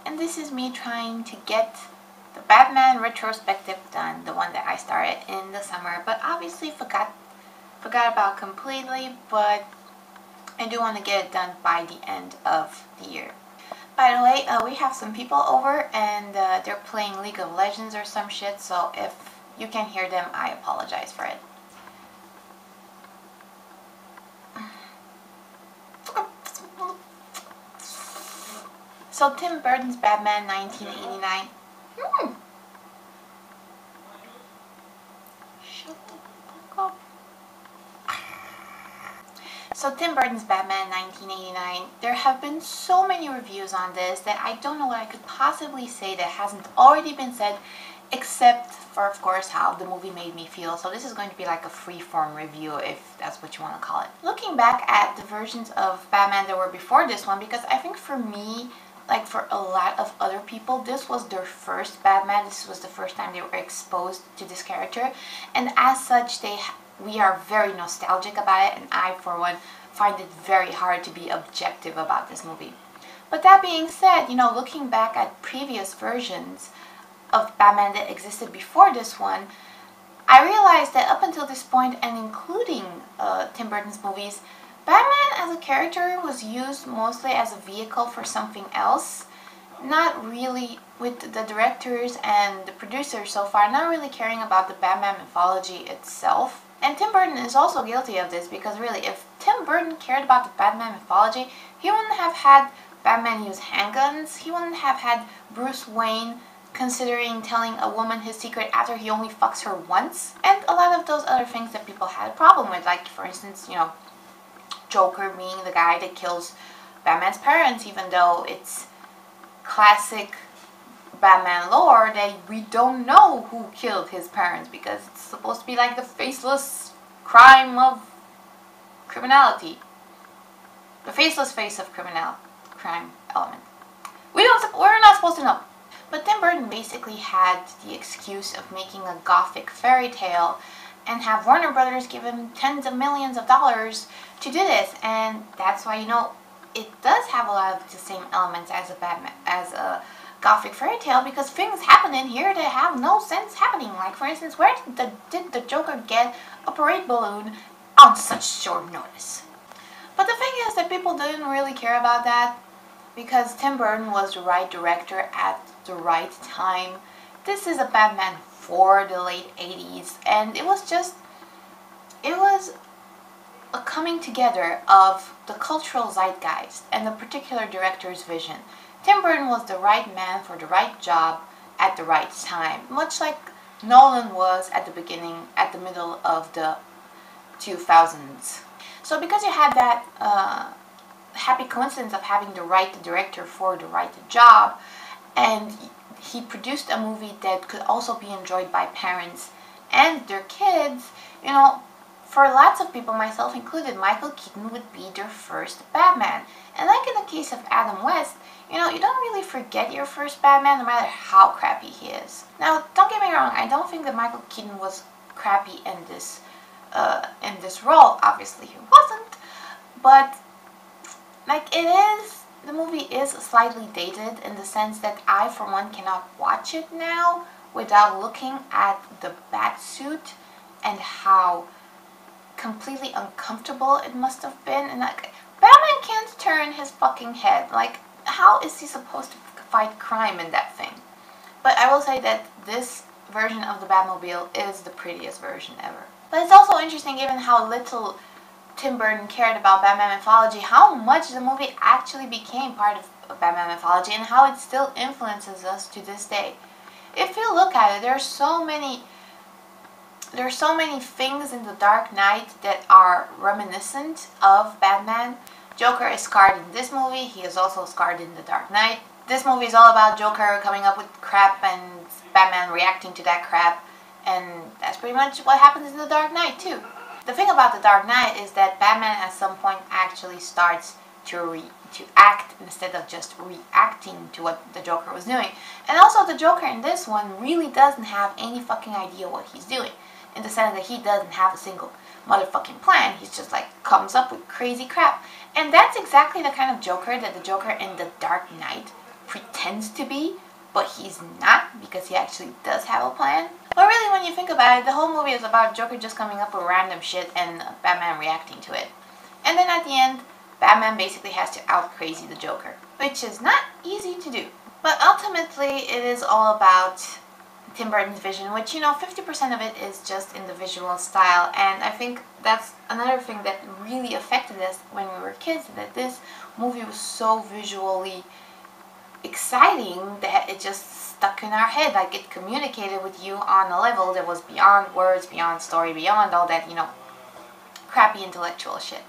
and this is me trying to get the Batman retrospective done, the one that I started in the summer, but obviously forgot about completely, but I do want to get it done by the end of the year. By the way, we have some people over and they're playing League of Legends or some shit, so if you can hear them, I apologize for it. So Tim Burton's Batman 1989. Shut the fuck up. So Tim Burton's Batman 1989, there have been so many reviews on this that I don't know what I could possibly say that hasn't already been said, except for, of course, how the movie made me feel. So this is going to be like a free-form review, if that's what you want to call it. Looking back at the versions of Batman that were before this one, because I think for me, like for a lot of other people, this was their first Batman. This was the first time they were exposed to this character, and as such, we are very nostalgic about it, and I, for one, find it very hard to be objective about this movie. But that being said, you know, looking back at previous versions of Batman that existed before this one, I realized that up until this point, and including Tim Burton's movies, Batman as a character was used mostly as a vehicle for something else, not really, with the directors and the producers so far, not really caring about the Batman mythology itself. And Tim Burton is also guilty of this, because really, if Tim Burton cared about the Batman mythology, he wouldn't have had Batman use handguns, he wouldn't have had Bruce Wayne considering telling a woman his secret after he only fucks her once, and a lot of those other things that people had a problem with, like, for instance, you know, Joker being the guy that kills Batman's parents, even though it's classic Batman lore that we don't know who killed his parents, because it's supposed to be like the faceless crime of criminality. The faceless face of crime element. We're not supposed to know. But Tim Burton basically had the excuse of making a gothic fairy tale and have Warner Brothers give him tens of millions of dollars to do this, and that's why, you know, it does have a lot of the same elements as a gothic fairy tale, because things happen in here that have no sense happening. Like, for instance, where did the Joker get a parade balloon on such short notice? But the thing is that people didn't really care about that, because Tim Burton was the right director at the right time. This is a Batman for the late 80s, and it was a coming together of the cultural zeitgeist and the particular director's vision. Tim Burton was the right man for the right job at the right time, much like Nolan was at the middle of the 2000s. So because you had that happy coincidence of having the right director for the right job, and he produced a movie that could also be enjoyed by parents and their kids, you know, for lots of people, myself included, Michael Keaton would be their first Batman. And like in the case of Adam West, you know, you don't really forget your first Batman no matter how crappy he is. Now, don't get me wrong, I don't think that Michael Keaton was crappy in this role. Obviously he wasn't, but like, the movie is slightly dated in the sense that I, for one, cannot watch it now without looking at the Batsuit and how completely uncomfortable it must have been. And like, Batman can't turn his fucking head. Like, how is he supposed to fight crime in that thing? But I will say that this version of the Batmobile is the prettiest version ever. But it's also interesting, given how little Tim Burton cared about Batman mythology, how much the movie actually became part of Batman mythology and how it still influences us to this day. If you look at it, there are so many things in The Dark Knight that are reminiscent of Batman. Joker is scarred in this movie, he is also scarred in The Dark Knight. This movie is all about Joker coming up with crap and Batman reacting to that crap, and that's pretty much what happens in The Dark Knight too. The thing about The Dark Knight is that Batman at some point actually starts to act instead of just reacting to what the Joker was doing. And also the Joker in this one really doesn't have any fucking idea what he's doing, in the sense that he doesn't have a single motherfucking plan. He's just like comes up with crazy crap. And that's exactly the kind of Joker that the Joker in The Dark Knight pretends to be, but he's not, because he actually does have a plan. But really, when you think about it, the whole movie is about Joker just coming up with random shit and Batman reacting to it. And then at the end, Batman basically has to out-crazy the Joker, which is not easy to do. But ultimately, it is all about Tim Burton's vision, which, you know, 50% of it is just in the visual style, and I think that's another thing that really affected us when we were kids, that this movie was so visually exciting that it just stuck in our head. Like, it communicated with you on a level that was beyond words, beyond story, beyond all that, you know, crappy intellectual shit.